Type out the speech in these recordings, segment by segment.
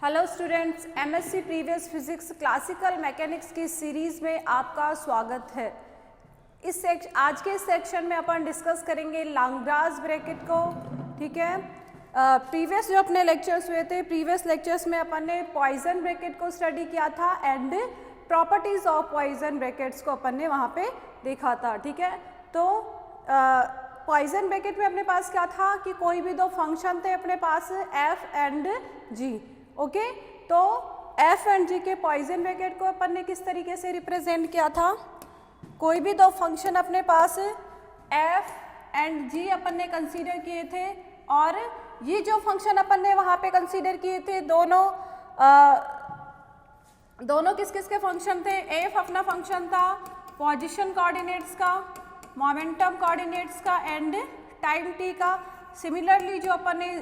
Hello students, MSc previous physics classical mechanics की series में आपका स्वागत है। आज के सेक्शन में अपन डिस्कस करेंगे लैग्रांज ब्रैकेट को। ठीक है, प्रीवियस जो अपने लेक्चर्स हुए थे, प्रीवियस लेक्चर्स में अपन ने पॉइजन ब्रैकेट को स्टडी किया था and properties of Poisson brackets को अपन ने वहाँ पे देखा था। ठीक है, तो पॉइजन ब्रैकेट में अपने पास क्या था कि कोई भी दो फंक्शन थे अपने पास एफ एंड जी। ओके, तो एफ एंड जी के पॉइजन ब्रैकेट को अपन ने किस तरीके से रिप्रेजेंट किया था? कोई भी दो फंक्शन अपने पास एफ एंड जी अपन ने कंसीडर किए थे और ये जो फंक्शन अपन ने वहाँ पे कंसीडर किए थे दोनों किस किस के फंक्शन थे? एफ अपना फंक्शन था पोजीशन कोऑर्डिनेट्स का, मोमेंटम कोऑर्डिनेट्स का एंड टाइम टी का। सिमिलरली जो अपन ने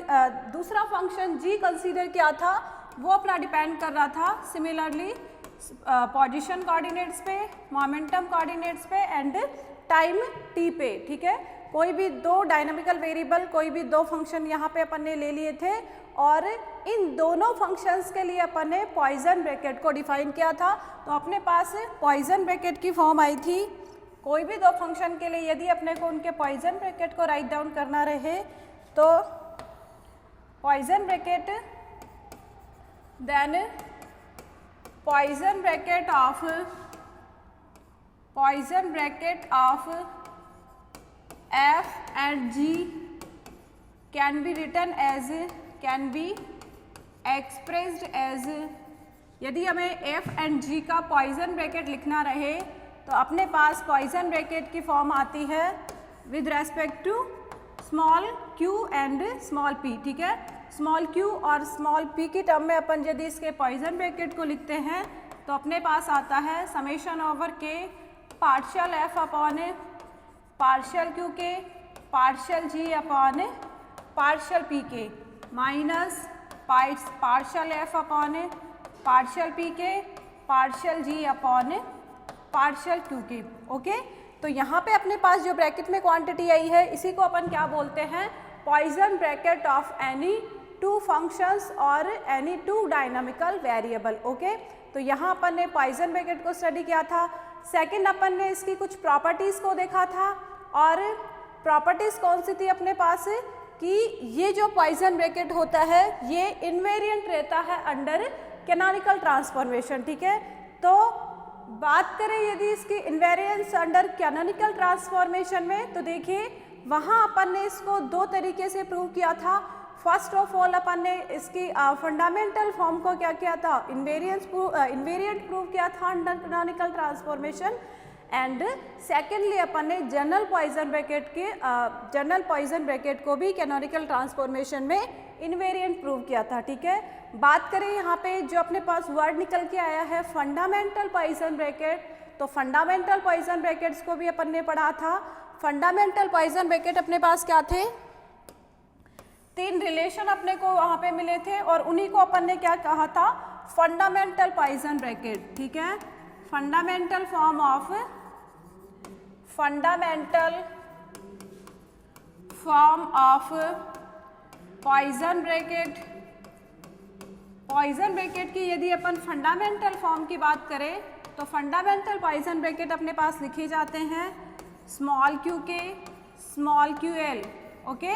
दूसरा फंक्शन जी कंसीडर किया था वो अपना डिपेंड कर रहा था सिमिलरली पोजीशन कोऑर्डिनेट्स पे, मोमेंटम कोऑर्डिनेट्स पे एंड टाइम टी पे। ठीक है, कोई भी दो डायनामिकल वेरिएबल, कोई भी दो फंक्शन यहाँ पे अपन ने ले लिए थे और इन दोनों फंक्शंस के लिए अपन ने पॉइजन ब्रैकेट को डिफाइन किया था। तो अपने पास पॉइजन ब्रैकेट की फॉर्म आई थी। कोई भी दो फंक्शन के लिए यदि अपने को उनके पॉइजन ब्रैकेट को राइट डाउन करना रहे तो Poisson bracket then Poisson bracket of F and G can be written as, can be expressed as, यदि हमें एफ एंड जी का पॉइजन ब्रैकेट लिखना रहे तो अपने पास पॉइजन ब्रैकेट की फॉर्म आती है with respect to small q and small p। ठीक है, स्मॉल q और स्मॉल p की टर्म में अपन यदि इसके पॉइजन ब्रैकेट को लिखते हैं तो अपने पास आता है summation over k partial f upon partial q के partial g upon partial p के minus partial f upon partial p के partial g upon partial q के। ओके, तो यहाँ पे अपने पास जो ब्रैकेट में क्वांटिटी आई है इसी को अपन क्या बोलते हैं? Poisson bracket of any two functions और any two dynamical variable. Okay, तो यहाँ अपन ने पॉइजन ब्रैकेट को स्टडी किया था। सेकंड अपन ने इसकी कुछ प्रॉपर्टीज़ को देखा था और प्रॉपर्टीज़ कौन सी थी अपने पास कि ये जो पॉइजन ब्रैकेट होता है ये इनवेरिएंट रहता है अंडर कैनोनिकल ट्रांसफॉर्मेशन। ठीक है, तो बात करें यदि इसकी इन्वेरिएंस अंडर कैनोनिकल ट्रांसफॉर्मेशन में तो देखिए वहाँ अपन ने इसको दो तरीके से प्रूव किया था। फर्स्ट ऑफ ऑल अपन ने इसकी फंडामेंटल फॉर्म को क्या किया था? इन्वेरिएंट प्रूव किया था under canonical transformation and secondly अपन ने जनरल पॉइजन ब्रैकेट को भी कैनोनिकल ट्रांसफॉर्मेशन में इन्वेरिएंट प्रूव किया था। ठीक है, बात करें यहाँ पे जो अपने पास वर्ड निकल के आया है फंडामेंटल पॉइजन ब्रैकेट, तो फंडामेंटल पॉइजन ब्रैकेट्स को भी अपन ने पढ़ा था। फंडामेंटल पॉइजन ब्रैकेट अपने पास क्या थे? तीन रिलेशन अपने को वहाँ पे मिले थे और उन्हीं को अपन ने क्या कहा था? Fundamental poison bracket. ठीक है, fundamental form of poison bracket. Poison bracket की यदि अपन फंडामेंटल फॉर्म की बात करें तो फंडामेंटल पॉइजन ब्रैकेट अपने पास लिखे जाते हैं स्मॉल q के स्मॉल ql। ओके,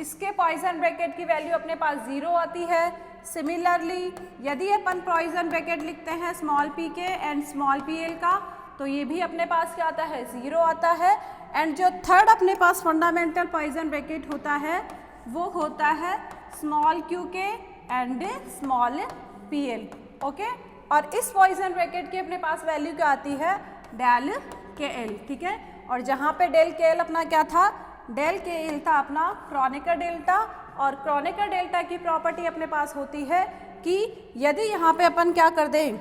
इसके पॉइजन ब्रैकेट की वैल्यू अपने पास 0 आती है। सिमिलरली यदि अपन पॉइजन ब्रैकेट लिखते हैं स्मॉल p के एंड स्मॉल pl का तो ये भी अपने पास क्या आता है? 0 आता है। एंड जो थर्ड अपने पास फंडामेंटल पॉइजन ब्रैकेट होता है वो होता है स्मॉल q के एंड स्मॉल pl। ओके, और इस पॉइजन ब्रैकेट की अपने पास वैल्यू क्या आती है? Del kl। ठीक है, और जहाँ पे डेल kl अपना क्या था? डेल kl था अपना क्रोनेकर डेल्टा, और क्रोनेकर डेल्टा की प्रॉपर्टी अपने पास होती है कि यदि यहाँ पे अपन क्या कर दें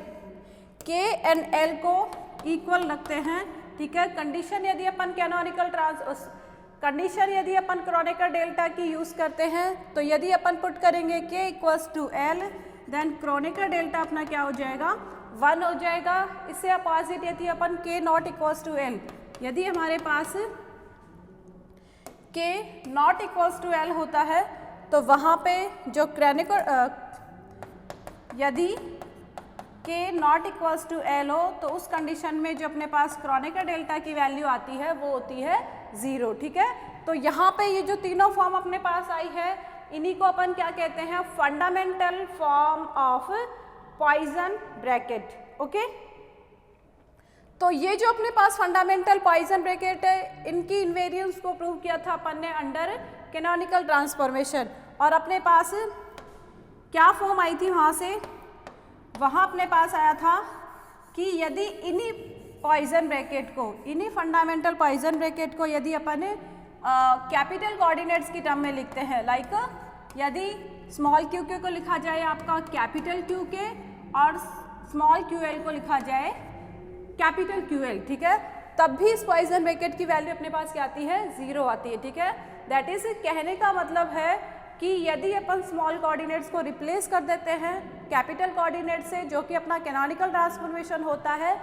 k एंड l को इक्वल रखते हैं। ठीक है, कंडीशन यदि अपन क्रोनेकर डेल्टा की यूज़ करते हैं तो यदि अपन पुट करेंगे k equals to l then Kronecker delta अपना क्या हो जाएगा? 1 हो जाएगा। इससे अपोजिट यदि अपन k not equals to l, यदि हमारे पास k not equals to l होता है तो वहाँ पे जो यदि k not equals to L हो तो उस कंडीशन में जो अपने पास क्रोनेकर डेल्टा की वैल्यू आती है वो होती है 0, ठीक है। तो यहाँ पे ये जो तीनों फॉर्म अपने पास आई है इन्हीं को अपन क्या कहते हैं, fundamental form of poison bracket, okay. तो ये जो अपने पास फंडामेंटल पॉइजन ब्रैकेट है इनकी इन्वेरिएंस को प्रूव किया था अपन ने अंडर कैनोनिकल ट्रांसफॉर्मेशन, और अपने पास क्या फॉर्म आई थी वहाँ से, वहाँ अपने पास आया था कि यदि इन्हीं पॉइजन ब्रैकेट को, इन्हीं फंडामेंटल पॉइजन ब्रैकेट को यदि अपन कैपिटल कोऑर्डिनेट्स की टर्म में लिखते हैं, लाइक यदि स्मॉल क्यू के को लिखा जाए आपका कैपिटल क्यू के और स्मॉल क्यू एल को लिखा जाए कैपिटल क्यू एल, ठीक है, तब भी इस पॉइजन ब्रैकेट की वैल्यू अपने पास क्या आती है, 0 आती है, ठीक है। दैट इज कहने का मतलब है कि यदि अपन स्मॉल कोऑर्डिनेट्स को रिप्लेस कर देते हैं कैपिटल कोऑर्डिनेट से, जो कि अपना कैनोनिकल ट्रांसफॉर्मेशन होता है,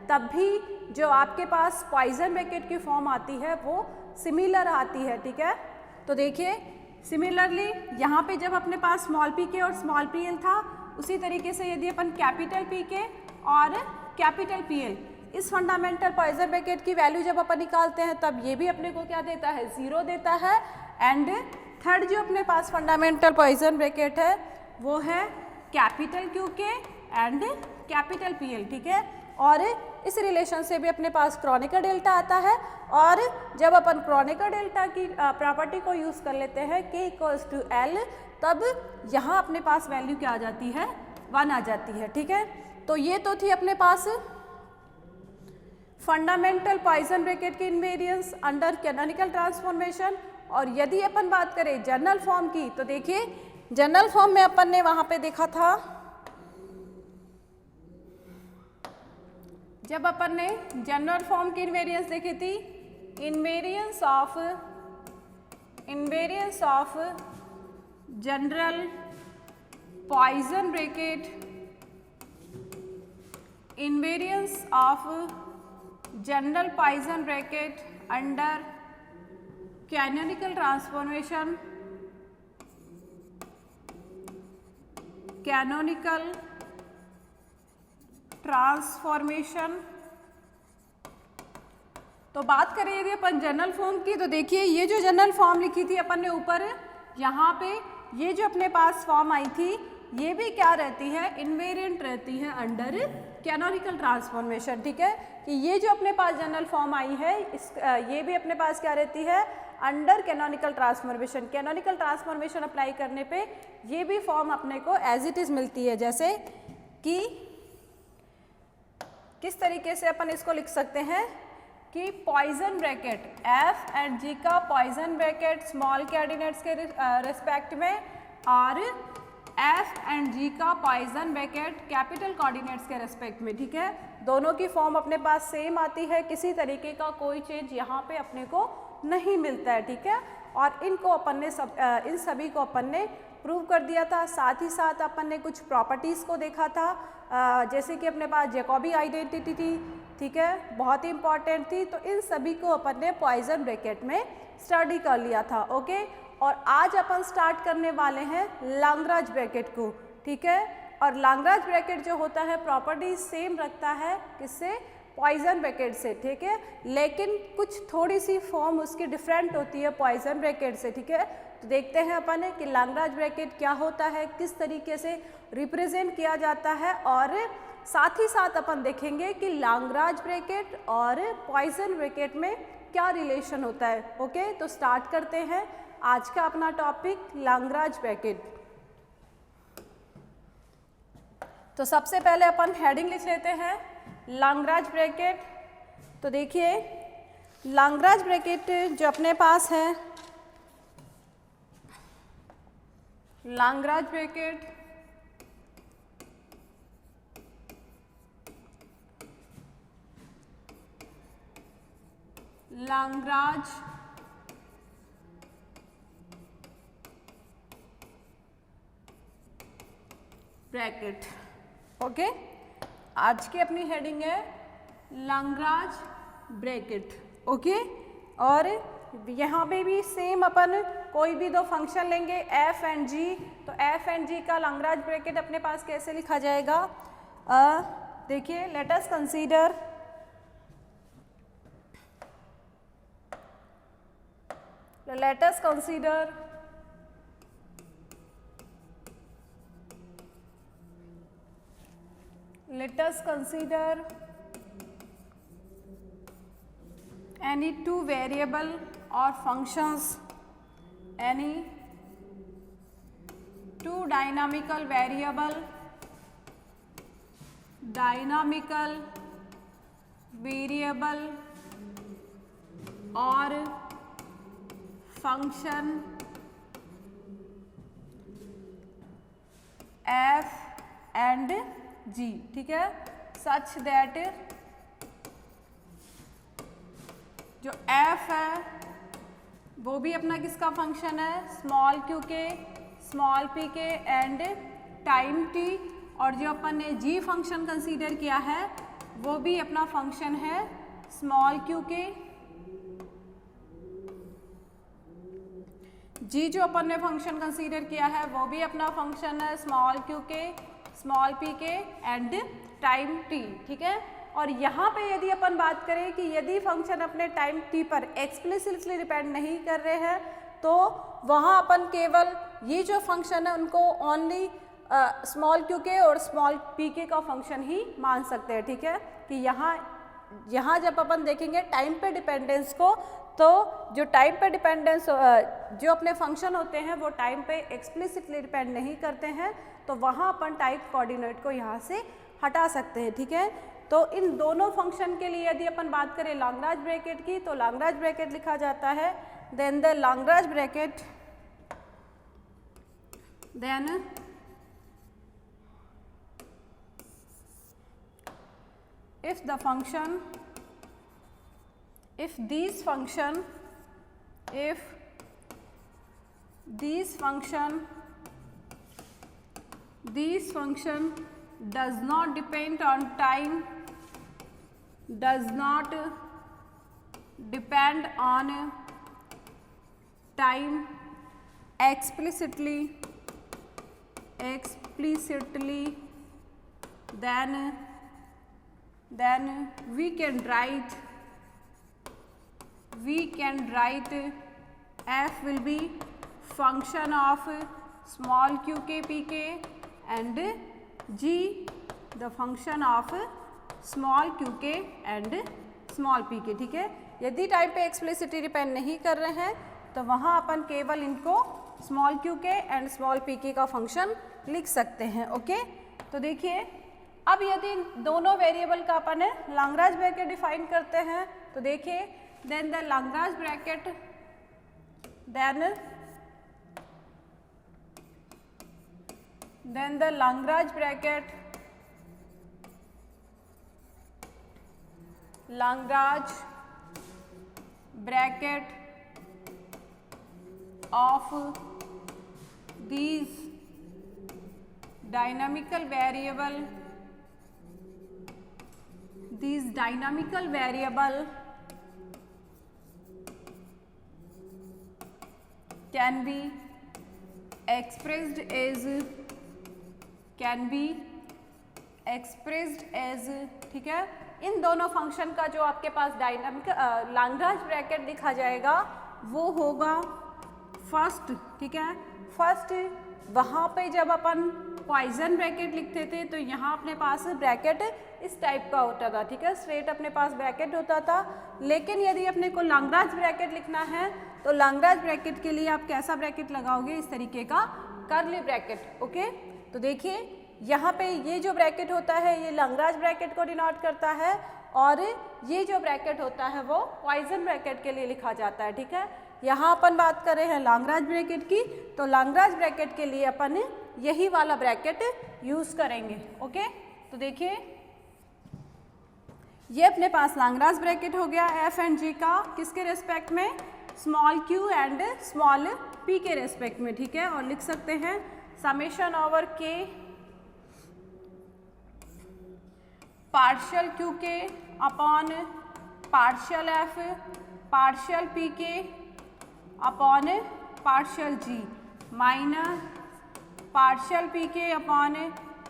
तब भी जो आपके पास पॉइजन ब्रैकेट की फॉर्म आती है वो सिमिलर आती है, ठीक है। तो देखिए सिमिलरली यहाँ पे जब अपने पास स्मॉल पी के और स्मॉल पी एल था, उसी तरीके से यदि अपन कैपिटल पी के और कैपिटल पी एल इस फंडामेंटल पॉइजन ब्रैकेट की वैल्यू जब अपन निकालते हैं तब ये भी अपने को क्या देता है, 0 देता है। एंड थर्ड जो अपने पास फंडामेंटल पॉइजन ब्रैकेट है वो है कैपिटल क्यू के एंड कैपिटल पी एल, ठीक है। और इस रिलेशन से भी अपने पास क्रोनेकर डेल्टा आता है, और जब अपन क्रोनेकर डेल्टा की प्रॉपर्टी को यूज़ कर लेते हैं k इक्वल्स टू L, तब यहाँ अपने पास वैल्यू क्या आ जाती है, 1 आ जाती है, ठीक है। तो ये तो थी अपने पास फंडामेंटल पॉइजन ब्रैकेट की इन्वेरिएंस अंडर कैनोनिकल ट्रांसफॉर्मेशन। और यदि अपन बात करें जनरल फॉर्म की, तो देखिए जनरल फॉर्म में अपन ने वहाँ पे देखा था, जब अपन ने जनरल फॉर्म की इन्वेरिएंस देखी थी, invariance of general Poisson bracket, invariance of general Poisson bracket under canonical transformation, canonical transformation. तो बात करें यदि अपन जनरल फॉर्म की, तो देखिए ये जो जनरल फॉर्म लिखी थी अपन ने ऊपर, यहाँ पे ये जो अपने पास फॉर्म आई थी ये भी क्या रहती है, इन्वेरिएंट रहती है अंडर कैनोनिकल ट्रांसफॉर्मेशन, ठीक है। कि ये जो अपने पास जनरल फॉर्म आई है ये भी अपने पास क्या रहती है, under canonical transformation. Canonical transformation apply करने पे ये भी फॉर्म अपने को एज इट इज़ मिलती है, जैसे कि किस तरीके से अपन इसको लिख सकते हैं कि poison bracket F and G का पॉइजन ब्रैकेट स्मॉल कोऑर्डिनेट्स के रिस्पेक्ट में, और एफ एंड जी का पॉइजन ब्रैकेट कैपिटल कोऑर्डिनेट्स के रिस्पेक्ट में, ठीक है। दोनों की फॉर्म अपने पास सेम आती है, किसी तरीके का कोई चेंज यहाँ पे अपने को नहीं मिलता है, ठीक है। और इनको अपन ने इन सभी को अपन ने प्रूव कर दिया था। साथ ही साथ अपन ने कुछ प्रॉपर्टीज़ को देखा था, जैसे कि अपने पास जैकोबी आइडेंटिटी थी, ठीक है, बहुत ही इंपॉर्टेंट थी। तो इन सभी को अपन ने पॉइजन ब्रैकेट में स्टडी कर लिया था, ओके। और आज अपन स्टार्ट करने वाले हैं लाग्रांज ब्रैकेट को, ठीक है। और लाग्रांज ब्रैकेट जो होता है प्रॉपर्टी सेम रखता है किससे, पॉइजन ब्रैकेट से, ठीक है, लेकिन कुछ थोड़ी सी फॉर्म उसकी डिफरेंट होती है पॉइजन ब्रैकेट से, ठीक है। तो देखते हैं अपन कि लाग्रांज ब्रैकेट क्या होता है, किस तरीके से रिप्रेजेंट किया जाता है, और साथ ही साथ अपन देखेंगे कि लाग्रांज ब्रैकेट और पॉइजन ब्रैकेट में क्या रिलेशन होता है, ओके। तो स्टार्ट करते हैं आज का अपना टॉपिक लाग्रांज ब्रैकेट। तो सबसे पहले अपन हेडिंग लिख लेते हैं लाग्रांज ब्रैकेट। तो देखिए लाग्रांज ब्रैकेट जो अपने पास है, Lagrange bracket Lagrange bracket, okay. आज की अपनी हेडिंग है लाग्रांज ब्रैकेट, ओके। और यहाँ पे भी सेम अपन कोई भी दो फंक्शन लेंगे एफ एंड जी, तो एफ एंड जी का लैग्रेंज ब्रैकेट अपने पास कैसे लिखा जाएगा? देखिए, let us consider let us consider any two variable or functions, any two dynamical variable or function f and g, ठीक है, सच दैट जो f है वो भी अपना किसका फंक्शन है? स्मॉल क्यू के, स्मॉल पी के एंड टाइम t, और जो अपन ने g फंक्शन कंसीडर किया है वो भी अपना फंक्शन है स्मॉल क्यू के, जी जो अपन ने फंक्शन कंसीडर किया है वो भी अपना फंक्शन है स्मॉल क्यू के, स्मॉल पी के एंड टाइम टी, ठीक है। और यहाँ पे यदि अपन बात करें कि यदि फंक्शन अपने टाइम टी पर एक्सप्लिसिटली डिपेंड नहीं कर रहे हैं तो वहाँ अपन केवल ये जो फंक्शन है उनको ओनली स्मॉल क्यू के और स्मॉल पी के का फंक्शन ही मान सकते हैं, ठीक है। कि यहाँ जब अपन देखेंगे टाइम पे डिपेंडेंस को, तो जो टाइम पे डिपेंडेंस जो अपने फंक्शन होते हैं वो टाइम पे एक्सप्लिसिटली डिपेंड नहीं करते हैं, तो वहाँ अपन टाइप कोऑर्डिनेट को यहाँ से हटा सकते हैं, ठीक है। तो इन दोनों फंक्शन के लिए यदि अपन बात करें लैग्रेंज ब्रैकेट की, तो लैग्रेंज ब्रैकेट लिखा जाता है then the Lagrange bracket, then if these function does not depend on time, explicitly, then we can write f will be function of small q k p k and g the function of small q k and small p k, ठीक है। यदि time पे explicitly depend नहीं कर रहे हैं तो वहाँ अपन केवल इनको small q k and small p k का फंक्शन लिख सकते हैं, ओके। तो देखिए, अब यदि दोनों वेरिएबल का अपन लैग्रेंज ब्रैकेट डिफाइन करते हैं तो देखिए then the Lagrange bracket of these dynamical variable can be expressed as, ठीक है। इन दोनों फंक्शन का जो आपके पास डायनामिक लैग्रेंज ब्रैकेट दिखा जाएगा वो होगा फर्स्ट, ठीक है। फर्स्ट वहाँ पे जब अपन पॉइजन ब्रैकेट लिखते थे तो यहाँ अपने पास ब्रैकेट इस टाइप का होता था, ठीक है, स्ट्रेट अपने पास ब्रैकेट होता था। लेकिन यदि अपने को लैग्रेंज ब्रैकेट लिखना है तो लैग्रेंज ब्रैकेट के लिए आप कैसा ब्रैकेट लगाओगे? इस तरीके का कर्ली ब्रैकेट, ओके। तो देखिए यहाँ पे ये जो ब्रैकेट होता है ये लैग्रेंज ब्रैकेट को डिनोट करता है और ये जो ब्रैकेट होता है वो पॉइजन ब्रैकेट के लिए लिखा जाता है, ठीक है। यहाँ अपन बात कर रहे हैं लैग्रेंज ब्रैकेट की, तो लैग्रेंज ब्रैकेट के लिए अपन यही वाला ब्रैकेट यूज करेंगे, ओके। तो देखिए ये अपने पास लैग्रेंज ब्रैकेट हो गया एफ एंड जी का, किसके रेस्पेक्ट में? Small Q and small P के रेस्पेक्ट में, ठीक है। और लिख सकते हैं समेशन ओवर के partial q k upon partial F partial p k upon partial जी minus partial p k upon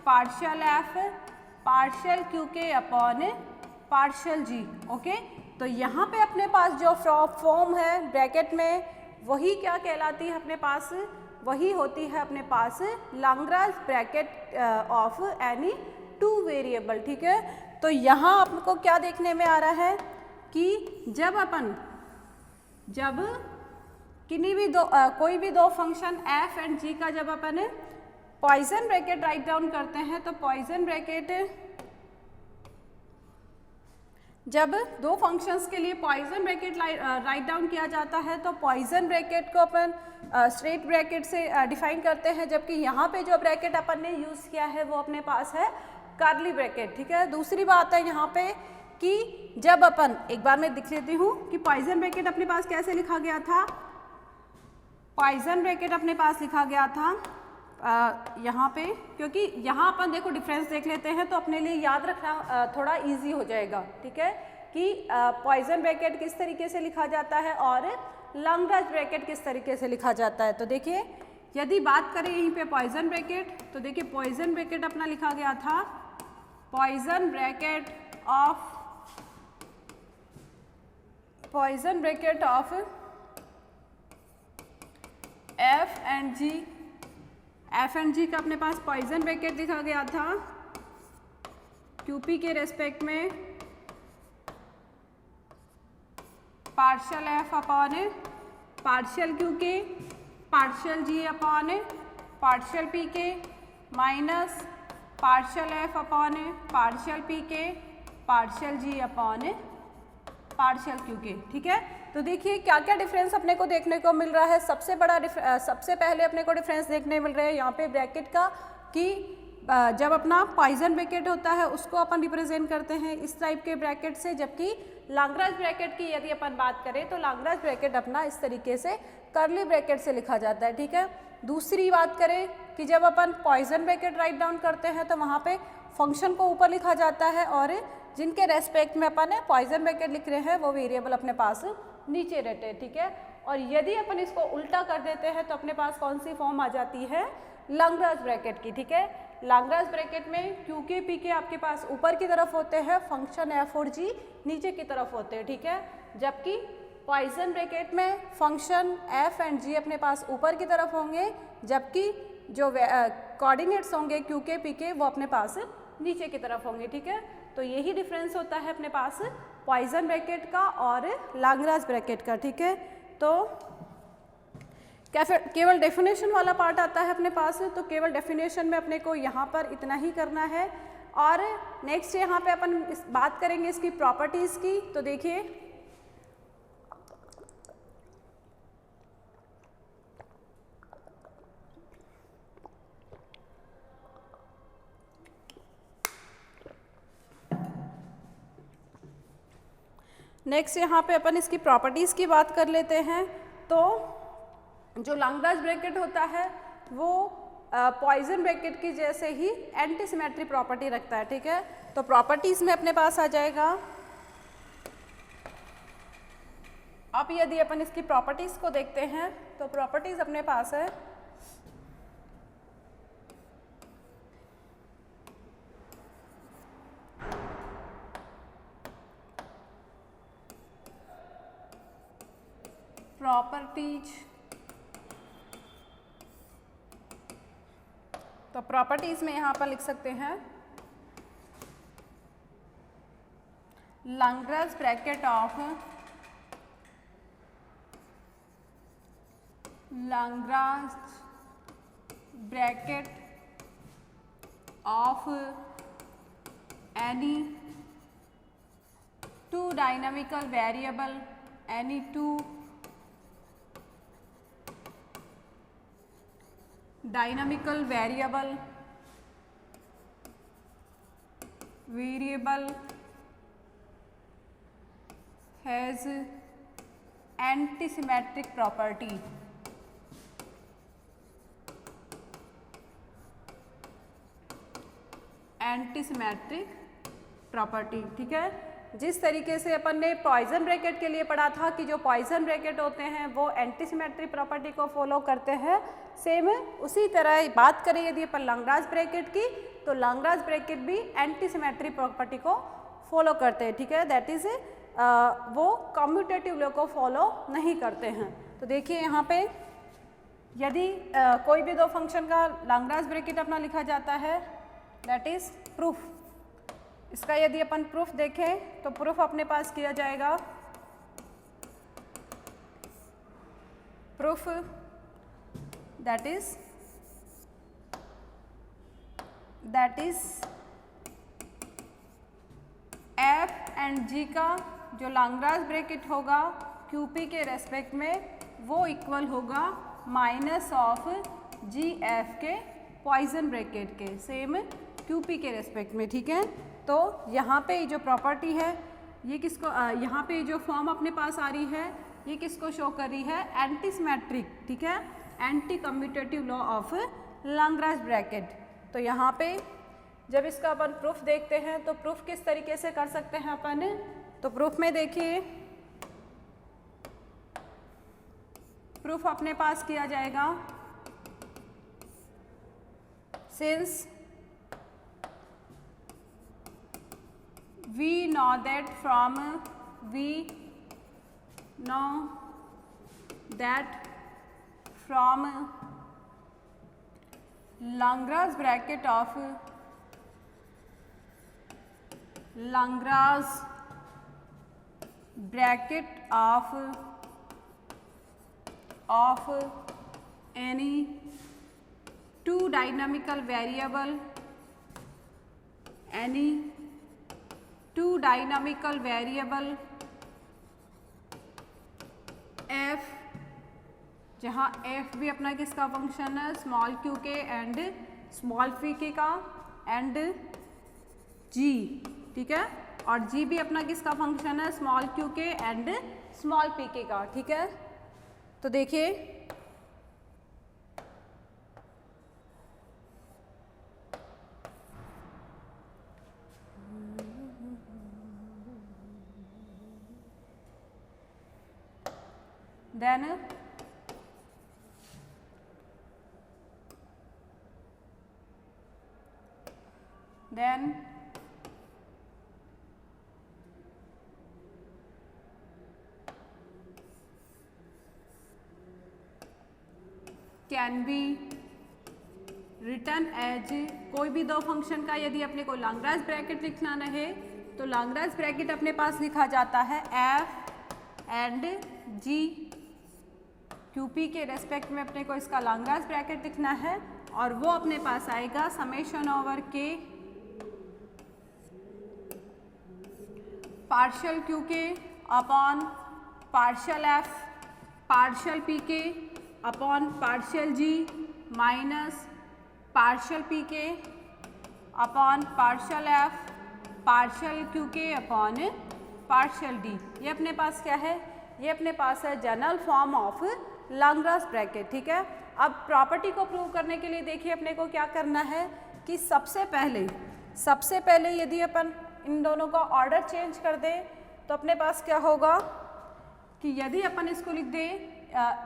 partial F partial q k upon partial जी। Okay, तो यहाँ पे अपने पास जो फॉर्म है ब्रैकेट में वही क्या कहलाती है अपने पास, वही होती है अपने पास Lagrange bracket of any two variable. ठीक है, तो यहाँ आपको क्या देखने में आ रहा है कि जब किन्हीं भी कोई भी दो फंक्शन f एंड g का जब अपन पॉइसन ब्रैकेट राइट डाउन करते हैं तो पॉइसन ब्रैकेट जब दो फंक्शंस के लिए पॉइसन ब्रैकेट राइट डाउन किया जाता है तो पॉइसन ब्रैकेट को अपन स्ट्रेट ब्रैकेट से डिफाइन करते हैं, जबकि यहाँ पे जो ब्रैकेट अपन ने यूज़ किया है वो अपने पास है कर्ली ब्रैकेट। ठीक है, दूसरी बात है यहाँ पे कि जब अपन एक बार मैं दिख लेती हूँ कि पॉइसन ब्रैकेट अपने पास कैसे लिखा गया था। पॉइसन ब्रैकेट अपने पास लिखा गया था यहाँ पे, क्योंकि यहाँ अपन देखो डिफरेंस देख लेते हैं तो अपने लिए याद रखना थोड़ा इजी हो जाएगा। ठीक है, कि पॉइसन ब्रैकेट किस तरीके से लिखा जाता है और लैग्रांज ब्रैकेट किस तरीके से लिखा जाता है। तो देखिए यदि बात करें यहीं पे पॉइसन ब्रैकेट, तो देखिए पॉइसन ब्रैकेट अपना लिखा गया था Poisson bracket of F and G का अपने पास पॉइसन ब्रैकेट लिखा गया था क्यूपी के रेस्पेक्ट में partial F upon partial q के पार्शियल जी अपॉन पार्शियल पी के minus partial F upon partial p के पार्शियल जी अपॉन पार्शियल क्यू के। ठीक है, तो देखिए क्या क्या डिफरेंस अपने को देखने को मिल रहा है। सबसे पहले अपने को डिफरेंस देखने मिल रहा है यहाँ पे ब्रैकेट का कि जब अपना पॉइसन ब्रैकेट होता है उसको अपन रिप्रेजेंट करते हैं इस टाइप के ब्रैकेट से, जबकि लैग्रांज ब्रैकेट की यदि अपन बात करें तो लैग्रांज ब्रैकेट अपना इस तरीके से कर्ली ब्रैकेट से लिखा जाता है। ठीक है, दूसरी बात करें कि जब अपन पॉइसन ब्रैकेट राइट डाउन करते हैं तो वहाँ पे फंक्शन को ऊपर लिखा जाता है और जिनके रेस्पेक्ट में अपन पॉइसन ब्रैकेट लिख रहे हैं वो वेरिएबल अपने पास नीचे रहते हैं। ठीक है, और यदि अपन इसको उल्टा कर देते हैं तो अपने पास कौन सी फॉर्म आ जाती है लैग्रांज ब्रैकेट की। ठीक है, लैग्रांज ब्रैकेट में क्यू के पी के आपके पास ऊपर की तरफ होते हैं, फंक्शन एफ और जी नीचे की तरफ होते हैं। ठीक है, जबकि पॉइसन ब्रैकेट में फंक्शन एफ एंड जी अपने पास ऊपर की तरफ होंगे, जबकि जो कोऑर्डिनेट्स होंगे क्यू के पी के वो अपने पास नीचे की तरफ होंगे। ठीक है, तो यही डिफरेंस होता है अपने पास पॉइसन ब्रैकेट का और लैग्रांज ब्रैकेट का। ठीक है, तो केवल डेफिनेशन वाला पार्ट आता है अपने पास, तो केवल डेफिनेशन में अपने को यहाँ पर इतना ही करना है। और नेक्स्ट यहाँ पे अपन बात करेंगे इसकी प्रॉपर्टीज़ की। तो देखिए नेक्स्ट यहाँ पे अपन इसकी प्रॉपर्टीज़ की बात कर लेते हैं। तो जो लैग्रांज ब्रैकेट होता है वो पॉइसन ब्रैकेट की जैसे ही एंटी सिमेट्री प्रॉपर्टी रखता है। ठीक है, तो प्रॉपर्टीज़ में अपने पास आ जाएगा। अब यदि अपन इसकी प्रॉपर्टीज़ को देखते हैं तो प्रॉपर्टीज़ अपने पास है तो प्रॉपर्टीज़ में यहाँ पर लिख सकते हैं Lagrange bracket of any two dynamical variable has antisymmetric property। ठीक है, जिस तरीके से अपन ने पॉइजन ब्रैकेट के लिए पढ़ा था कि जो पॉइजन ब्रैकेट होते हैं वो एंटी सिमेट्री प्रॉपर्टी को फॉलो करते हैं, सेम उसी तरह बात करें यदि अपन लैग्रांज ब्रैकेट की, तो लैग्रांज ब्रैकेट भी एंटी सिमेट्री प्रॉपर्टी को फॉलो करते हैं, ठीक है। दैट इज वो कम्यूटेटिव लॉ को फॉलो नहीं करते हैं। तो देखिए यहाँ पे यदि कोई भी दो फंक्शन का लैग्रांज ब्रैकेट अपना लिखा जाता है, दैट इज प्रूफ। इसका यदि अपन प्रूफ देखें तो प्रूफ अपने पास किया जाएगा, proof that is F and G का जो लैग्रांज ब्रैकेट होगा QP के रेस्पेक्ट में वो इक्वल होगा माइनस ऑफ GF के पॉइजन ब्रैकेट के, सेम QP के रेस्पेक्ट में, ठीक है। तो यहाँ पे जो प्रॉपर्टी है ये किसको, यहाँ पे जो फॉर्म अपने पास आ रही है ये किसको शो कर रही है, एंटी सिमेट्रिक, ठीक है, anti commutative law of Lagrange bracket. तो यहाँ पे जब इसका अपन प्रूफ देखते हैं तो प्रूफ किस तरीके से कर सकते हैं अपन, तो प्रूफ में देखिए प्रूफ अपने पास किया जाएगा, since we know that from Lagrange bracket of any two dynamical variable f, जहाँ f भी अपना किसका फंक्शन है, स्मॉल q के एंड स्मॉल p के का एंड g, ठीक है, और g भी अपना किसका फंक्शन है, स्मॉल q के एंड स्मॉल p के का, ठीक है। तो देखिए then can be written as, कोई भी दो फंक्शन का यदि अपने को लैग्रांज ब्रैकेट लिखना रहे तो लैग्रांज ब्रैकेट अपने पास लिखा जाता है f एंड g, QP के रेस्पेक्ट में अपने को इसका लैग्रांज ब्रैकेट लिखना है और वो अपने पास आएगा summation over k partial QK upon partial f partial PK upon partial G minus partial PK upon partial F partial QK upon partial D। ये अपने पास क्या है, ये अपने पास है general form of Lagrange bracket, ठीक है। अब प्रॉपर्टी को प्रूव करने के लिए देखिए अपने को क्या करना है कि सबसे पहले यदि अपन इन दोनों का ऑर्डर चेंज कर दें तो अपने पास क्या होगा कि यदि अपन इसको लिख दे,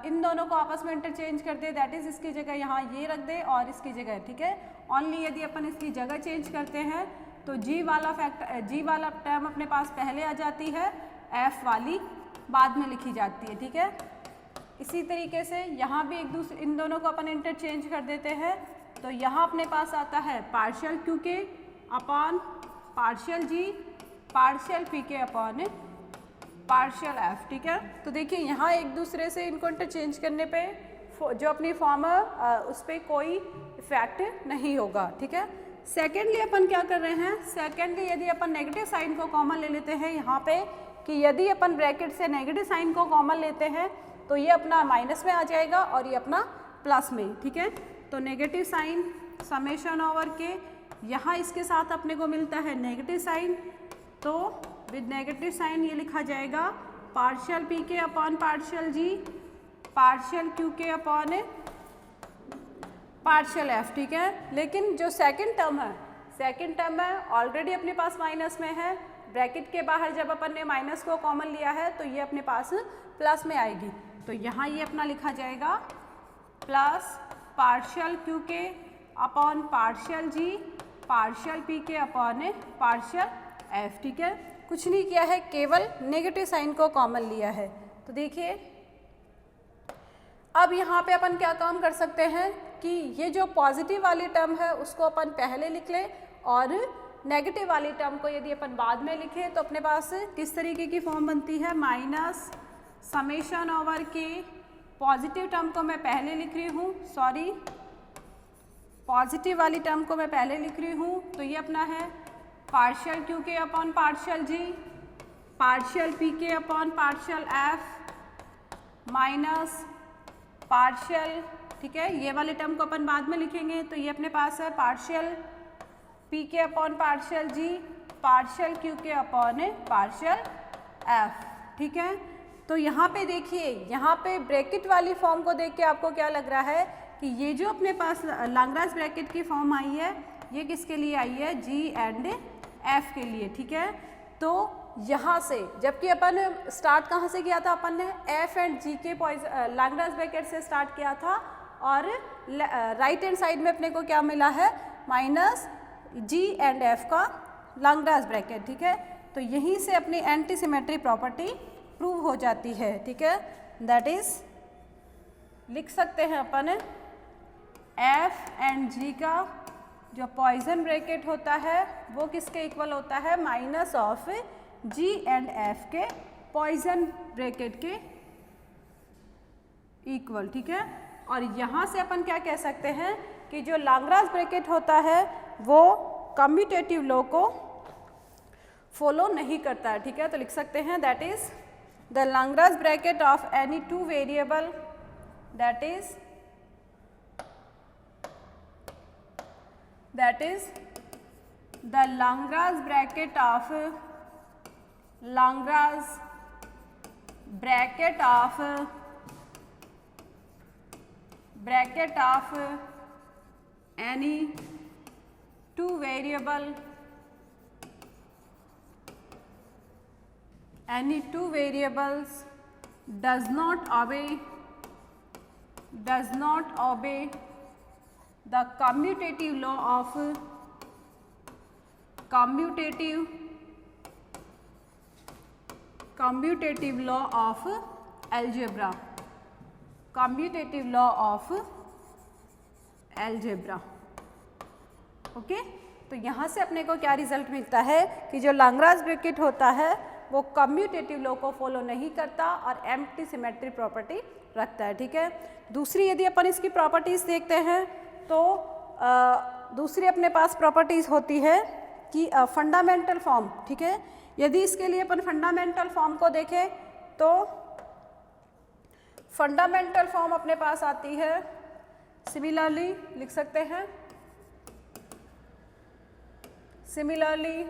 इन दोनों को आपस में इंटरचेंज कर दे, दैट इज इसकी जगह यहाँ ये रख दे और इसकी जगह, ठीक है। ओनली यदि अपन इसकी जगह चेंज करते हैं तो जी वाला टर्म अपने पास पहले आ जाती है, एफ वाली बाद में लिखी जाती है, ठीक है। इसी तरीके से यहाँ भी इन दोनों को अपन इंटरचेंज कर देते हैं तो यहाँ अपने पास आता है partial QK upon partial G partial PK upon partial F, ठीक है। तो देखिए यहाँ एक दूसरे से इनको इंटरचेंज करने पे जो अपनी फॉर्म है उस पर कोई इफेक्ट नहीं होगा, ठीक है। सेकेंडली अपन क्या कर रहे हैं, सेकेंडली यदि अपन नेगेटिव साइन को कॉमन ले लेते हैं यहाँ पे, कि यदि अपन ब्रैकेट से नेगेटिव साइन को कॉमन लेते हैं तो ये अपना माइनस में आ जाएगा और ये अपना प्लस में, ठीक है। तो नेगेटिव साइन समेशन ओवर के, यहाँ इसके साथ अपने को मिलता है नेगेटिव साइन, तो विद नेगेटिव साइन ये लिखा जाएगा partial PK upon partial G partial QK upon partial F, ठीक है। लेकिन जो सेकंड टर्म है ऑलरेडी अपने पास माइनस में है ब्रैकेट के बाहर जब अपन ने माइनस को कॉमन लिया है तो ये अपने पास प्लस में आएगी, तो यहाँ ये अपना लिखा जाएगा plus partial q k upon partial जी partial p k upon partial F. ठीक है, कुछ नहीं किया है, केवल नेगेटिव साइन को कॉमन लिया है। तो देखिए अब यहाँ पे अपन क्या काम कर सकते हैं कि ये जो पॉजिटिव वाली टर्म है उसको अपन पहले लिख लें और नेगेटिव वाली टर्म को यदि अपन बाद में लिखें तो अपने पास किस तरीके की फॉर्म बनती है, माइनस समेशन ओवर के, पॉजिटिव टर्म को मैं पहले लिख रही हूँ, सॉरी पॉजिटिव वाली टर्म को मैं पहले लिख रही हूँ, तो ये अपना है partial q k upon partial जी partial p k upon partial F minus partial, ठीक है, ये वाले टर्म को अपन बाद में लिखेंगे, तो ये अपने पास है partial p k upon partial जी partial q k upon partial F. ठीक है, तो यहाँ पे देखिए, यहाँ पे ब्रैकेट वाली फॉर्म को देख के आपको क्या लग रहा है कि ये जो अपने पास लैग्रांज ब्रैकेट की फॉर्म आई है ये किसके लिए आई है, जी एंड एफ के लिए। ठीक है, तो यहाँ से जबकि अपन स्टार्ट कहाँ से किया था, अपन ने एफ एंड जी के लैग्रांज ब्रैकेट से स्टार्ट किया था और राइट हैंड साइड में अपने को क्या मिला है, माइनस जी एंड एफ का लैग्रांज ब्रैकेट। ठीक है, तो यहीं से अपनी एंटी सिमेट्री प्रॉपर्टी प्रूव हो जाती है। ठीक है, दैट इज लिख सकते हैं अपन एफ एंड जी का जो पॉइजन ब्रैकेट होता है वो किसके इक्वल होता है, minus of G and F के पॉइजन ब्रैकेट के इक्वल। ठीक है, और यहाँ से अपन क्या कह सकते हैं कि जो लैग्रांज ब्रैकेट होता है वो कम्यूटेटिव लॉ को फॉलो नहीं करता है। ठीक है, तो लिख सकते हैं that is the Lagrange bracket of any two variable, that is the Lagrange bracket of any two variables does not obey the commutative law of algebra, okay. तो यहाँ से अपने को क्या रिजल्ट मिलता है कि जो लैग्रांज ब्रैकेट होता है वो कम्यूटेटिव लॉ को फॉलो नहीं करता और एम्प्टी सिमेट्री प्रॉपर्टी रखता है। ठीक है, दूसरी यदि अपन इसकी प्रॉपर्टीज़ देखते हैं तो दूसरी अपने पास प्रॉपर्टीज़ होती है कि फंडामेंटल फॉर्म। ठीक है, यदि इसके लिए अपन फंडामेंटल फॉर्म को देखें तो फंडामेंटल फॉर्म अपने पास आती है, सिमिलरली लिख सकते हैं, similarly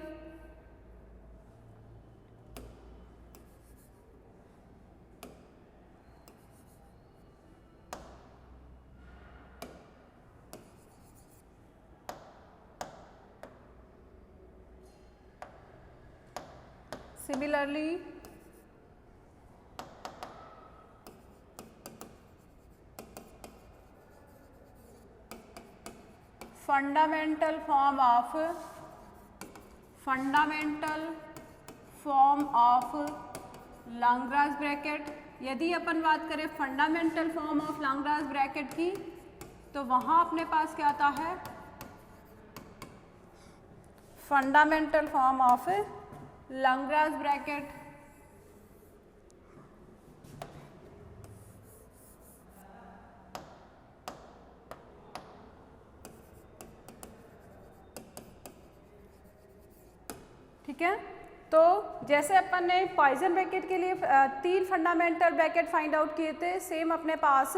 fundamental form of Lagrange bracket. यदि अपन बात करें fundamental form of Lagrange bracket की तो वहाँ अपने पास क्या आता है, fundamental form of Lagrange bracket ठीक है। तो जैसे अपन ने पॉइजन ब्रैकेट के लिए 3 फंडामेंटल ब्रैकेट फाइंड आउट किए थे, सेम अपने पास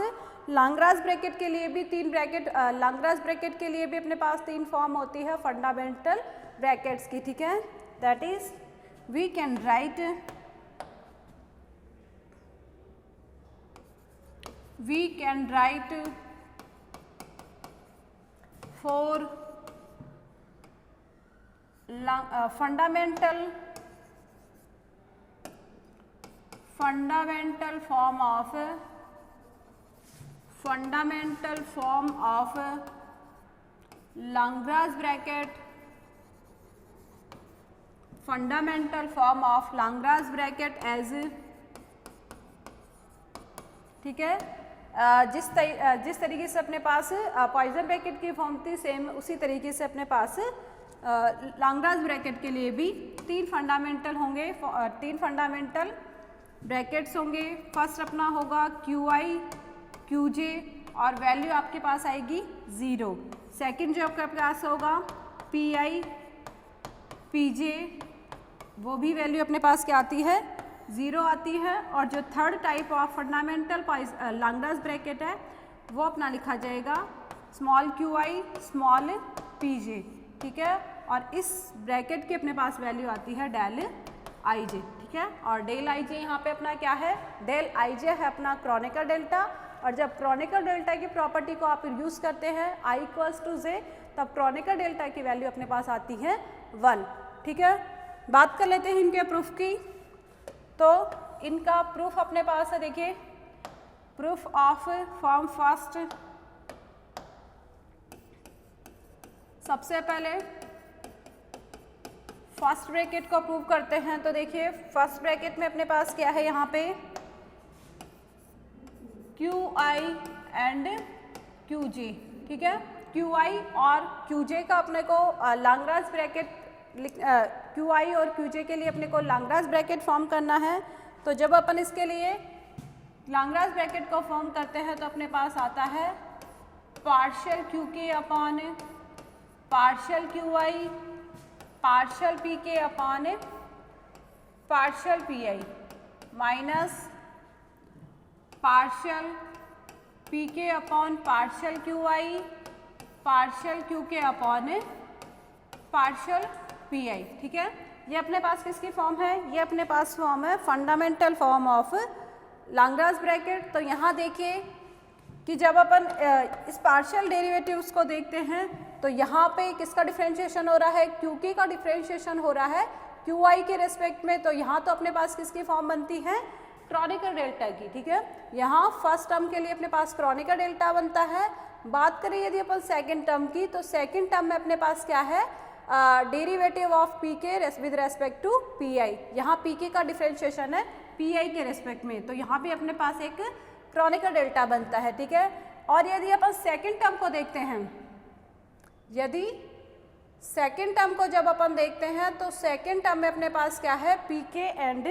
लैग्रांज ब्रैकेट के लिए भी 3 ब्रैकेट, लैग्रांज ब्रैकेट के लिए भी अपने पास 3 फॉर्म होती है फंडामेंटल ब्रैकेट्स की। ठीक है, that is we can write for fundamental fundamental form of Lagrange bracket, fundamental form of Lagrange bracket as, ठीक है, जिस तरीके से अपने पास पॉइसन ब्रैकेट की फॉर्म थी सेम उसी तरीके से अपने पास Lagrange ब्रैकेट के लिए भी तीन फंडामेंटल होंगे, तीन फंडामेंटल ब्रैकेट्स होंगे। फर्स्ट अपना होगा QI QJ और वैल्यू आपके पास आएगी 0। सेकंड जो आपके पास होगा PI PJ, वो भी वैल्यू अपने पास क्या आती है 0 आती है। और जो third type of fundamental Lagrange bracket है वो अपना लिखा जाएगा स्मॉल QI स्मॉल PJ, ठीक है। और इस ब्रैकेट की अपने पास वैल्यू आती है डेल IJ, ठीक है। और डेल IJ यहाँ पे अपना क्या है, डेल IJ है अपना क्रोनिकल डेल्टा। और जब क्रोनिकल डेल्टा की प्रॉपर्टी को आप यूज़ करते हैं I = J, तब क्रोनिकल डेल्टा की वैल्यू अपने पास आती है 1, ठीक है। बात कर लेते हैं इनके प्रूफ की। तो इनका प्रूफ अपने पास है, देखिए प्रूफ ऑफ फॉर्म फर्स्ट। सबसे पहले फर्स्ट ब्रैकेट को प्रूव करते हैं। तो देखिए फर्स्ट ब्रैकेट में अपने पास क्या है, यहाँ पे QI एंड QJ, ठीक है। QI और QJ का अपने को Lagrange ब्रैकेट QI और QJ के लिए अपने को Lagrange ब्रैकेट फॉर्म करना है। तो जब अपन इसके लिए Lagrange ब्रैकेट को फॉर्म करते हैं तो अपने पास आता है partial QK upon partial QI partial PK upon partial PI minus partial PK upon partial QI partial QK upon partial PI, ठीक है। ये अपने पास किसकी फॉर्म है, ये अपने पास फॉर्म है fundamental form of Lagrange bracket. तो यहाँ देखिए कि जब अपन इस पार्शियल डेरिवेटिव्स को देखते हैं तो यहाँ पे किसका डिफरेंशिएशन हो रहा है, QK का डिफरेंशिएशन हो रहा है QI के रेस्पेक्ट में। तो यहाँ तो अपने पास किसकी फॉर्म बनती है, क्रोनिकल डेल्टा की, ठीक है। यहाँ फर्स्ट टर्म के लिए अपने पास क्रोनिकल डेल्टा बनता है। बात करें यदि अपन सेकंड टर्म की, तो सेकंड टर्म में अपने पास क्या है, derivative of PK with respect to PI। यहाँ PK का डिफरेंशिएशन है PI के रेस्पेक्ट में, तो यहाँ भी अपने पास एक क्रोनिकल डेल्टा बनता है, ठीक है। और यदि अपन सेकंड टर्म को देखते हैं, यदि सेकंड टर्म को जब अपन देखते हैं तो सेकंड टर्म में अपने पास क्या है, PK एंड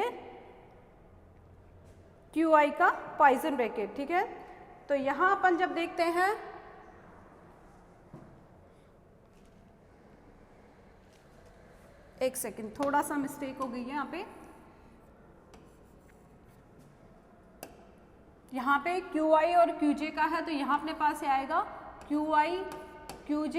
QI का पॉइसन ब्रैकेट, ठीक है। तो यहाँ अपन जब देखते हैं एक सेकंड, थोड़ा सा मिस्टेक हो गई है यहाँ पे। यहाँ पे QI और QJ का है, तो यहाँ अपने पास ये आएगा QI QJ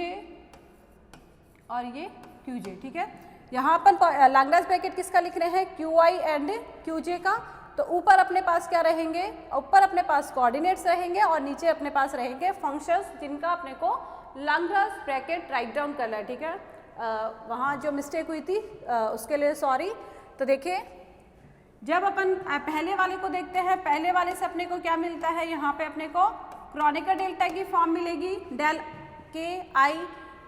और ये QJ, ठीक है। यहाँ अपन Lagrange ब्रैकेट किसका लिख रहे हैं, QI एंड QJ का। तो ऊपर अपने पास क्या रहेंगे, ऊपर अपने पास कोऑर्डिनेट्स रहेंगे और नीचे अपने पास रहेंगे फंक्शंस जिनका अपने को Lagrange ब्रैकेट राइट डाउन करना है, ठीक है। वहाँ जो मिस्टेक हुई थी उसके लिए सॉरी। तो देखिए जब अपन पहले वाले को देखते हैं, पहले वाले से अपने को क्या मिलता है, यहाँ पे अपने को क्रोनिकल डेल्टा की फॉर्म मिलेगी डेल KI।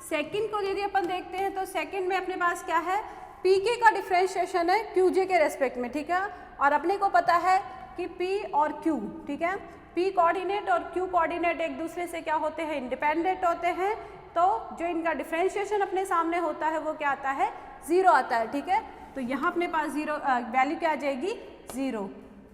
सेकंड को यदि अपन देखते हैं तो सेकंड में अपने पास क्या है, PK का डिफरेंशिएशन है QJ के रेस्पेक्ट में, ठीक है। और अपने को पता है कि P और Q, ठीक है, P कोऑर्डिनेट और Q कोऑर्डिनेट एक दूसरे से क्या होते हैं, इंडिपेंडेंट होते हैं। तो जो इनका डिफरेंशिएशन अपने सामने होता है वो क्या आता है, 0 आता है, ठीक है। तो यहाँ अपने पास 0 वैल्यू क्या आ जाएगी, 0।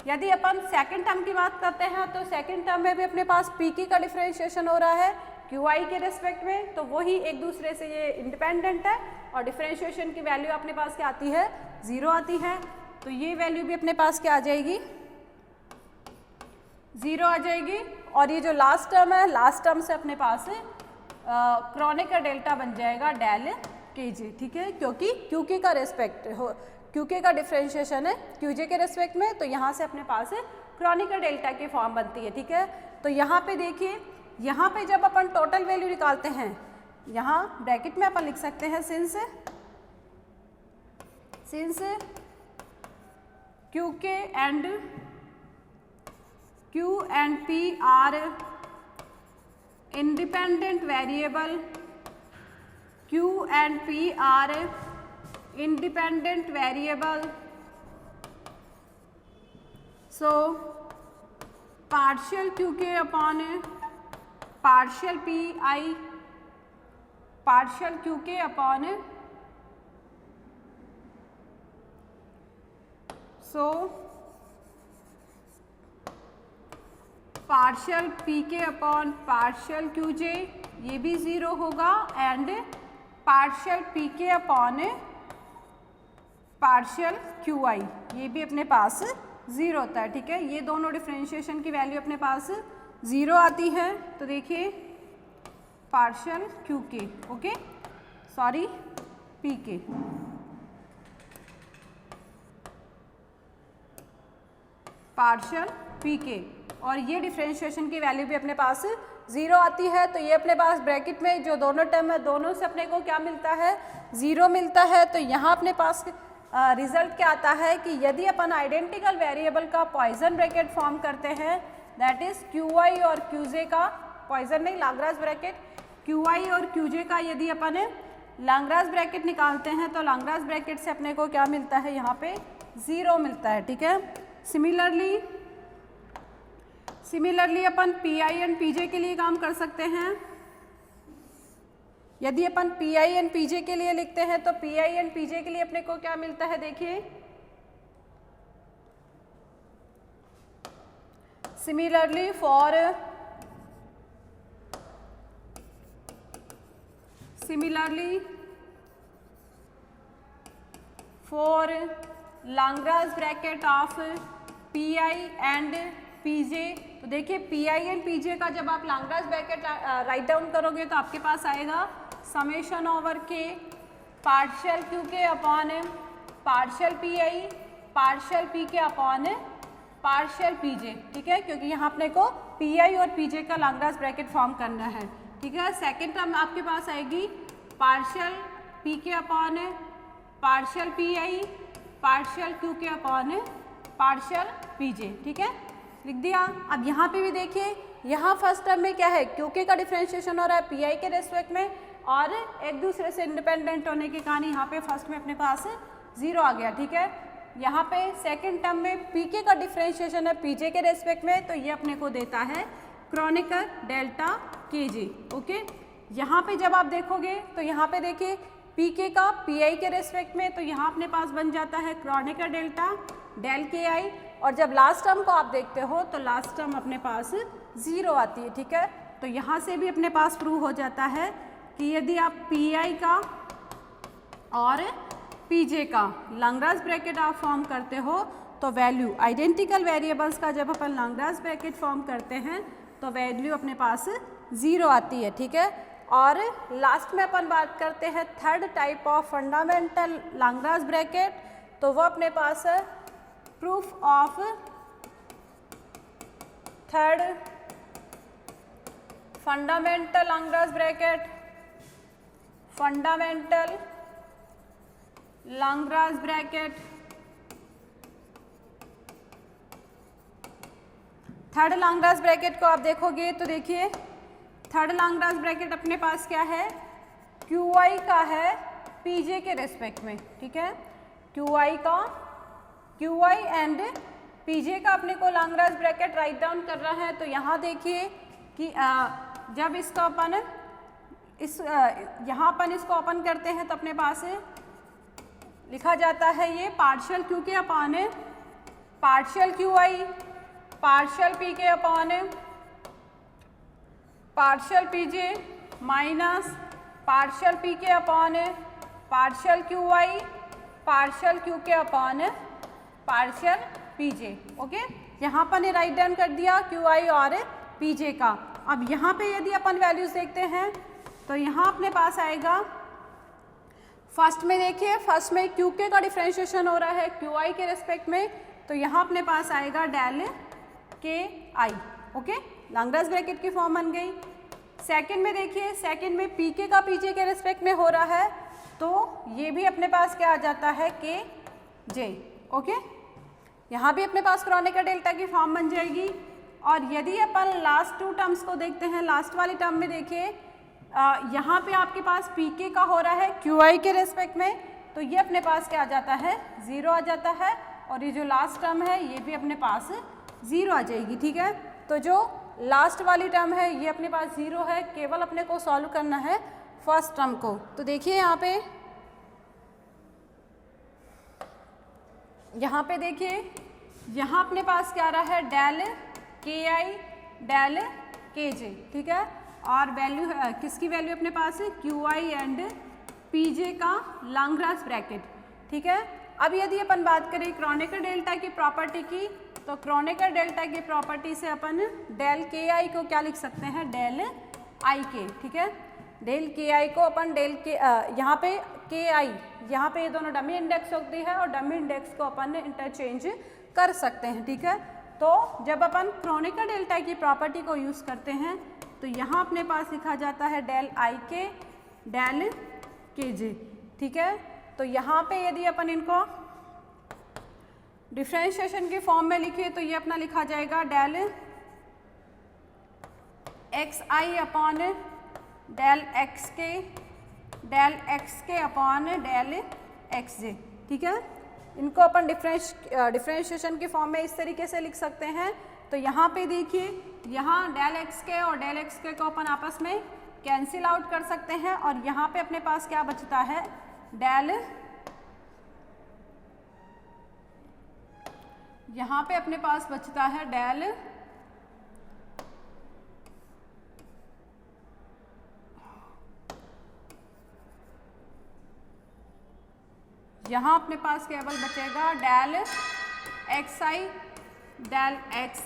यदि अपन सेकंड टर्म की बात करते हैं तो सेकंड टर्म में भी अपने पास PK का डिफरेंशिएशन हो रहा है QI के रेस्पेक्ट में, तो वही एक दूसरे से ये इंडिपेंडेंट है और डिफरेंशिएशन की वैल्यू अपने पास क्या आती है, 0 आती है। तो ये वैल्यू भी अपने पास क्या आ जाएगी, 0 आ जाएगी। और ये जो लास्ट टर्म है, लास्ट टर्म से अपने पास क्रोनिकल डेल्टा बन जाएगा डेल KJ, ठीक है, क्योंकि QK का रेस्पेक्ट हो, QK का डिफरेंशिएशन है QJ के रेस्पेक्ट में, तो यहाँ से अपने पास क्रोनिकल डेल्टा की फॉर्म बनती है, ठीक है। तो यहाँ पे देखिए, यहाँ पे जब अपन टोटल वैल्यू निकालते हैं, यहाँ ब्रैकेट में अपन लिख सकते हैं since QK and Q and P are independent variable. Q and P are independent variable. So partial Qk upon partial Pi, partial Qk upon so partial p k upon partial Q जे, ये भी zero होगा, and partial p k upon partial q आई, ये भी अपने पास zero होता है। ठीक है, ये दोनों डिफ्रेंशिएशन की वैल्यू अपने पास ज़ीरो आती है। तो देखिए पार्शियल क्यू के, ओके सॉरी पी के, पार्शियल पी के, और ये डिफ्रेंशिएशन की वैल्यू भी अपने पास ज़ीरो आती है। तो ये अपने पास ब्रैकेट में जो दोनों टर्म है दोनों से अपने को क्या मिलता है, ज़ीरो मिलता है। तो यहाँ अपने पास रिजल्ट क्या आता है कि यदि अपन आइडेंटिकल वेरिएबल का पॉइजन ब्रैकेट फॉर्म करते हैं, दैट इज़ क्यू आई और क्यू जे का, पॉइजन नहीं लाग्रांज ब्रैकेट, क्यू आई और क्यू जे का यदि अपन लाग्रांज ब्रैकेट निकालते हैं तो लाग्रांज ब्रैकेट से अपने को क्या मिलता है, यहाँ पे ज़ीरो मिलता है। ठीक है, सिमिलरली अपन p i and p j के लिए काम कर सकते हैं। यदि अपन p i and p j के लिए लिखते हैं तो p i and p j के लिए अपने को क्या मिलता है, देखिए similarly for Lagrange bracket of p i and p j, तो देखिए p i and p j का जब आप लाग्रांज ब्रैकेट राइट डाउन करोगे तो आपके पास आएगा समेशन ओवर के partial q k upon partial P I partial p k upon partial p जे। ठीक है, क्योंकि यहाँ अपने को पी आई और पी जे का लाग्रांज ब्रैकेट फॉर्म करना है। ठीक है, सेकेंड टर्म आपके पास आएगी partial p k upon partial P I partial q k upon partial p जे। ठीक है, लिख दिया। अब यहाँ पे भी देखिए, यहाँ फर्स्ट टर्म में क्या है, क्यूके का डिफ्रेंशिएशन हो रहा है पीआई के रेस्पेक्ट में, और एक दूसरे से इंडिपेंडेंट होने के कारण यहाँ पे फर्स्ट में अपने पास ज़ीरो आ गया। ठीक है, यहाँ पे सेकंड टर्म में पीके का डिफ्रेंशिएशन है पीजे के रेस्पेक्ट में, तो ये अपने को देता है क्रॉनिकर डेल्टा के जे। ओके, यहाँ पे जब आप देखोगे तो यहाँ पे देखिए पीके का पीआई के रेस्पेक्ट में, तो यहाँ अपने पास बन जाता है क्रॉनिकर डेल्टा डेल के आई, और जब लास्ट टर्म को आप देखते हो तो लास्ट टर्म अपने पास ज़ीरो आती है। ठीक है, तो यहाँ से भी अपने पास प्रूव हो जाता है कि यदि आप पी आई का और पी जे का लाग्रांज ब्रैकेट आप फॉर्म करते हो तो वैल्यू आइडेंटिकल वेरिएबल्स का जब अपन लाग्रांज ब्रैकेट फॉर्म करते हैं तो वैल्यू अपने पास ज़ीरो आती है। ठीक है, और लास्ट में अपन बात करते हैं third type of fundamental Lagrange bracket, तो वो अपने पास है proof of third fundamental Lagrange bracket, fundamental Lagrange bracket. Third Lagrange bracket को आप देखोगे तो देखिए थर्ड लाग्रांज ब्रैकेट अपने पास क्या है, क्यू आई का है पीजे के रेस्पेक्ट में। ठीक है, क्यू आई एंड पीजे का अपने को लाग्रांज ब्रैकेट राइट डाउन कर रहा है। तो यहाँ देखिए कि जब इसको अपन यहाँ अपन इसको ओपन करते हैं तो अपने पास लिखा जाता है ये partial q k upon partial q i partial p k upon partial p j minus partial p k upon partial q i partial q k upon partial p j. Okay, यहाँ पर ने राइट डाउन कर दिया Q I और P j का। अब यहाँ पे यदि अपन वैल्यूज देखते हैं तो यहाँ अपने पास आएगा, फर्स्ट में देखिए फर्स्ट में क्यू के का डिफ्रेंशिएशन हो रहा है क्यू आई के रेस्पेक्ट में, तो यहाँ अपने पास आएगा डेल के आई। ओके, लाग्रांज ब्रैकेट की फॉर्म बन गई। सेकंड में देखिए, सेकंड में पी के का पीजे के रेस्पेक्ट में हो रहा है, तो ये भी अपने पास क्या आ जाता है के जे। ओके, यहाँ भी अपने पास क्रॉनिकर डेल्टा की फॉर्म बन जाएगी। और यदि अपन लास्ट टू टर्म्स को देखते हैं, लास्ट वाली टर्म में देखिए यहाँ पे आपके पास पीके का हो रहा है क्यूआई के रेस्पेक्ट में, तो ये अपने पास क्या आ जाता है, 0 आ जाता है, और ये जो लास्ट टर्म है ये भी अपने पास 0 आ जाएगी। ठीक है, तो जो लास्ट वाली टर्म है ये अपने पास 0 है, केवल अपने को सॉल्व करना है फर्स्ट टर्म को। तो देखिए यहाँ पे देखिए, यहाँ अपने पास क्या आ रहा है, डेल के आई डेल के जे। ठीक है, और वैल्यू किसकी वैल्यू अपने पास है, Q I and p j का लैग्रांज ब्रैकेट। ठीक है, अब यदि अपन बात करें क्रोनेकर डेल्टा की प्रॉपर्टी की, तो क्रोनेकर डेल्टा की प्रॉपर्टी से अपन डेल के आई को क्या लिख सकते हैं, डेल आई के। ठीक है, डेल के आई को अपन डेल के यहाँ पे के आई, यहाँ पे ये दोनों डमी इंडेक्स होती है और डमी इंडेक्स को अपन इंटरचेंज कर सकते हैं। ठीक है, तो जब अपन क्रोनेकर डेल्टा की प्रॉपर्टी को यूज़ करते हैं तो यहाँ अपने पास लिखा जाता है डेल आई के डेल के जे। ठीक है, तो यहाँ पे यदि अपन इनको डिफरेंशिएशन की फॉर्म में लिखे तो ये अपना लिखा जाएगा डेल एक्स आई अपॉन डेल एक्स के अपॉन डेल एक्स जे। ठीक है, इनको अपन डिफरेंशिएशन की फॉर्म में इस तरीके से लिख सकते हैं। तो यहाँ पे देखिए, यहाँ डेल एक्स के और डेल एक्स के को अपन आपस में कैंसिल आउट कर सकते हैं, और यहाँ पे अपने पास क्या बचता है, यहाँ पे अपने पास बचता है डेल यहाँ अपने पास केवल बचेगा डेल एक्स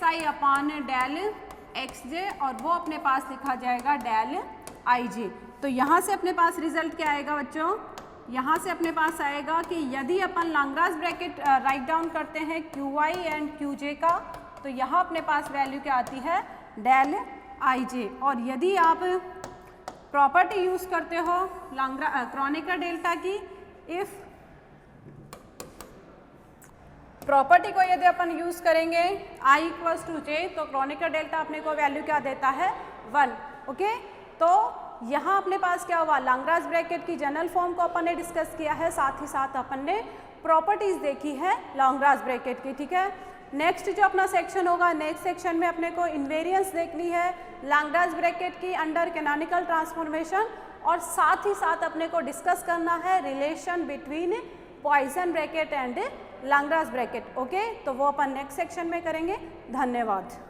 आई अपॉन डेल एक्स जे, और वो अपने पास लिखा जाएगा डेल आई जे। तो यहाँ से अपने पास रिजल्ट क्या आएगा बच्चों, यहाँ से अपने पास आएगा कि यदि अपन लैग्रांज ब्रैकेट राइट डाउन करते हैं क्यू आई एंड क्यू जे का, तो यहाँ अपने पास वैल्यू क्या आती है, डेल आई जे। और यदि आप प्रॉपर्टी यूज़ करते हो क्रोनेकर डेल्टा की, इफ़ प्रॉपर्टी को यदि अपन यूज़ करेंगे i इक्वल्स टू जे, तो क्रोनेकर डेल्टा अपने को वैल्यू क्या देता है, 1। ओके, तो यहाँ अपने पास क्या हुआ, लैग्रांज ब्रैकेट की जनरल फॉर्म को अपन ने डिस्कस किया है, साथ ही साथ अपन ने प्रॉपर्टीज देखी है लैग्रांज ब्रैकेट की। ठीक है, नेक्स्ट जो अपना सेक्शन होगा, नेक्स्ट सेक्शन में अपने को इन्वेरिएंस देखनी है लैग्रांज ब्रैकेट की अंडर कैनोनिकल ट्रांसफॉर्मेशन, और साथ ही साथ अपने को डिस्कस करना है relation between Poisson bracket and Lagrange bracket. Okay, तो वो अपन नेक्स्ट सेक्शन में करेंगे। धन्यवाद।